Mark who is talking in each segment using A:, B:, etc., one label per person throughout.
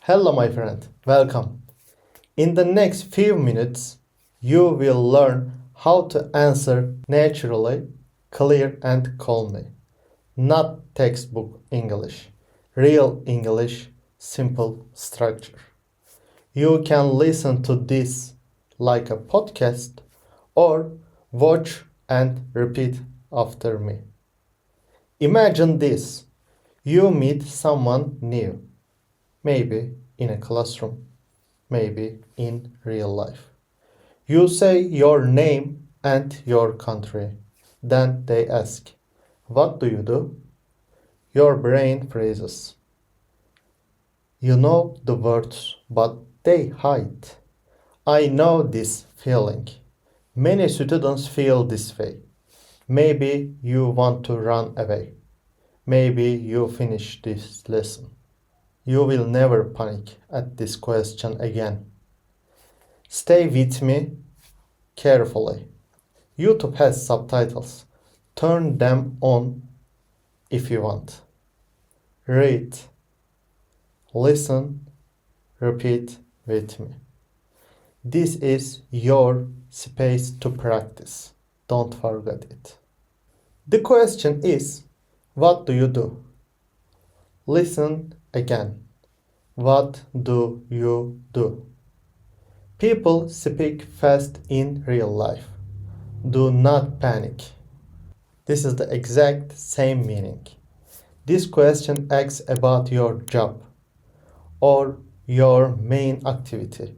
A: Hello, my friend. Welcome. In the next few minutes, you will learn how to answer naturally, clear, and calmly. Not textbook English, real English, simple structure. You can listen to this like a podcast or watch and repeat after me. Imagine this: you meet someone new, maybe in a classroom, maybe in real life. You say your name and your country. Then they ask, "What do you do?" Your brain freezes. You know the words, but they hide. I know this feeling. Many students feel this way. Maybe you want to run away. Maybe you finish this lesson. You will never panic at this question again. Stay with me carefully. YouTube has subtitles. Turn them on if you want. Read, listen, repeat with me. This is your space to practice. Don't forget it. The question is, what do you do? Listen again. What do you do? People speak fast in real life. Do not panic. This is the exact same meaning. This question asks about your job, or your main activity,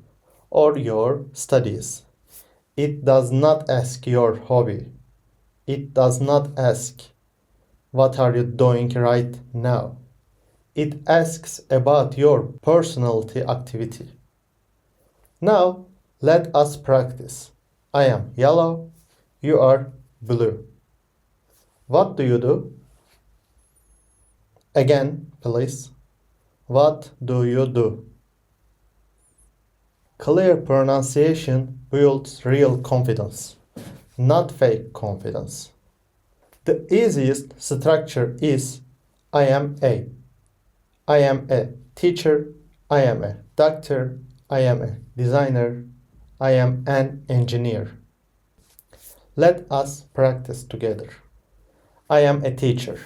A: or your studies. It does not ask your hobby. It does not ask, what are you doing right now? It asks about your personality activity. Now, let us practice. I am yellow, you are blue. What do you do? Again, please. What do you do? Clear pronunciation builds real confidence, not fake confidence. The easiest structure is I am a. I am a teacher. I am a doctor. I am a designer. I am an engineer. Let us practice together. I am a teacher.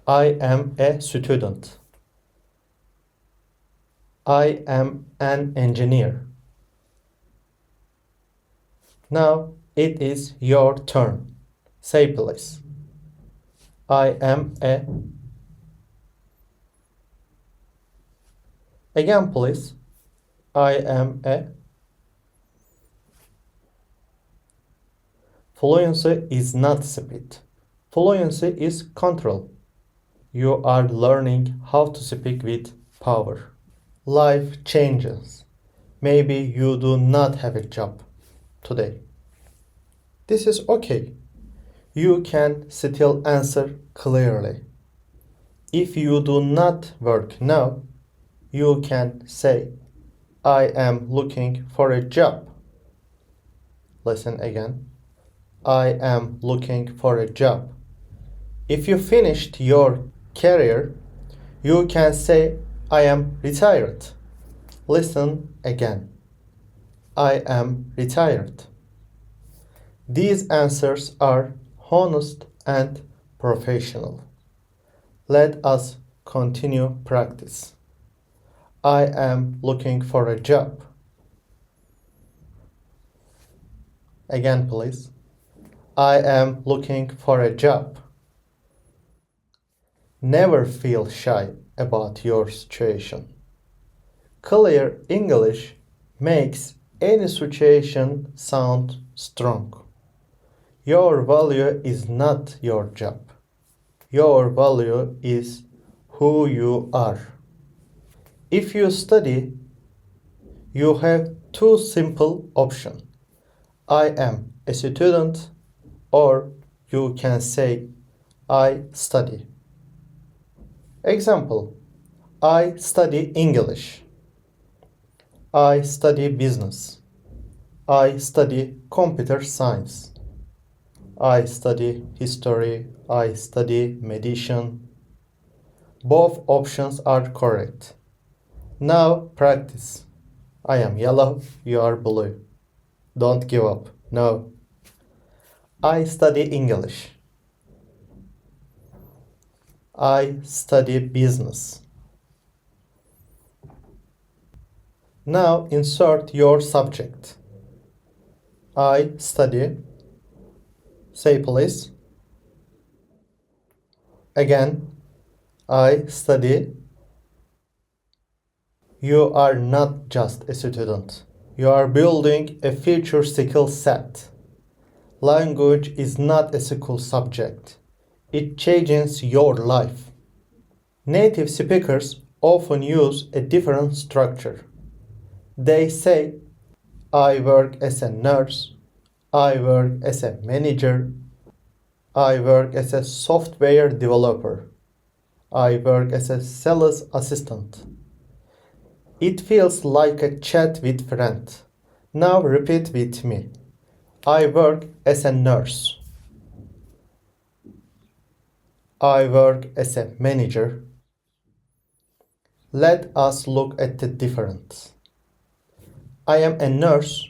A: I am a student. I am an engineer. Now it is your turn. Say please. I am a. Again please. I am a. Fluency is not speed. Fluency is control. You are learning how to speak with power. Life changes. Maybe you do not have a job today. This is okay. You can still answer clearly. If you do not work now, you can say, I am looking for a job. Listen again. I am looking for a job. If you finished your career, you can say, I am retired. Listen again. I am retired. These answers are honest and professional. Let us continue practice. I am looking for a job. Again, please. I am looking for a job. Never feel shy about your situation. Clear English makes any situation sound strong. Your value is not your job. Your value is who you are. If you study, you have two simple options. I am a student, or you can say, I study. Example, I study English. I study business. I study computer science. I study history. I study medicine. Both options are correct. Now practice. I am yellow, you are blue. Don't give up. No. I study English. I study business. Now insert your subject. I study. Say please. Again, I study. You are not just a student. You are building a future skill set. Language is not a school subject. It changes your life. Native speakers often use a different structure. They say, I work as a nurse, I work as a manager, I work as a software developer, I work as a sales assistant. It feels like a chat with friend. Now repeat with me. I work as a nurse. I work as a manager. Let us look at the difference. I am a nurse.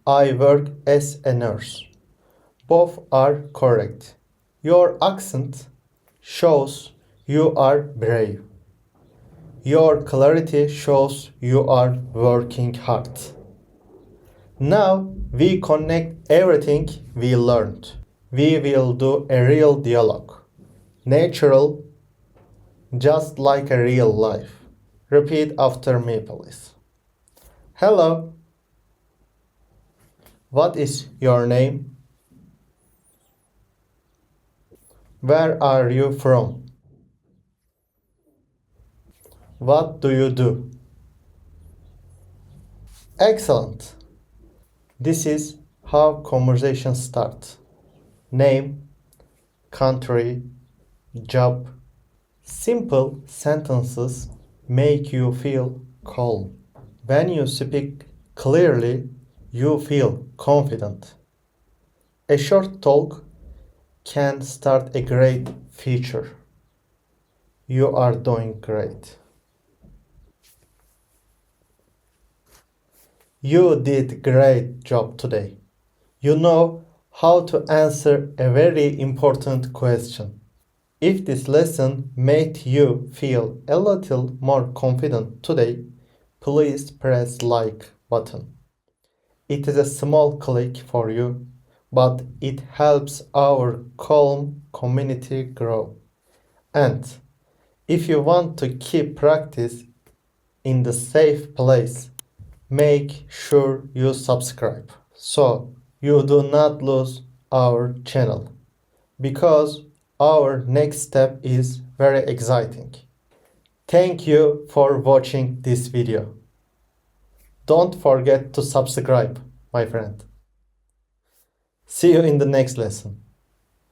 A: I work as a nurse. Both are correct. Your accent shows you are brave. Your clarity shows you are working hard. Now we connect everything we learned. We will do a real dialogue. Natural, just like a real life. Repeat after me, please. Hello. What is your name? Where are you from? What do you do? Excellent. This is how conversations start. Name, country, job. Simple sentences make you feel calm. When you speak clearly, you feel confident. A short talk can start a great future. You are doing great. You did great job today. You know how to answer a very important question. If this lesson made you feel a little more confident today, please press like button. It is a small click for you, but it helps our calm community grow. And if you want to keep practice in the safe place, make sure you subscribe so you do not lose our channel, because our next step is very exciting. Thank you for watching this video. Don't forget to subscribe, my friend. See you in the next lesson.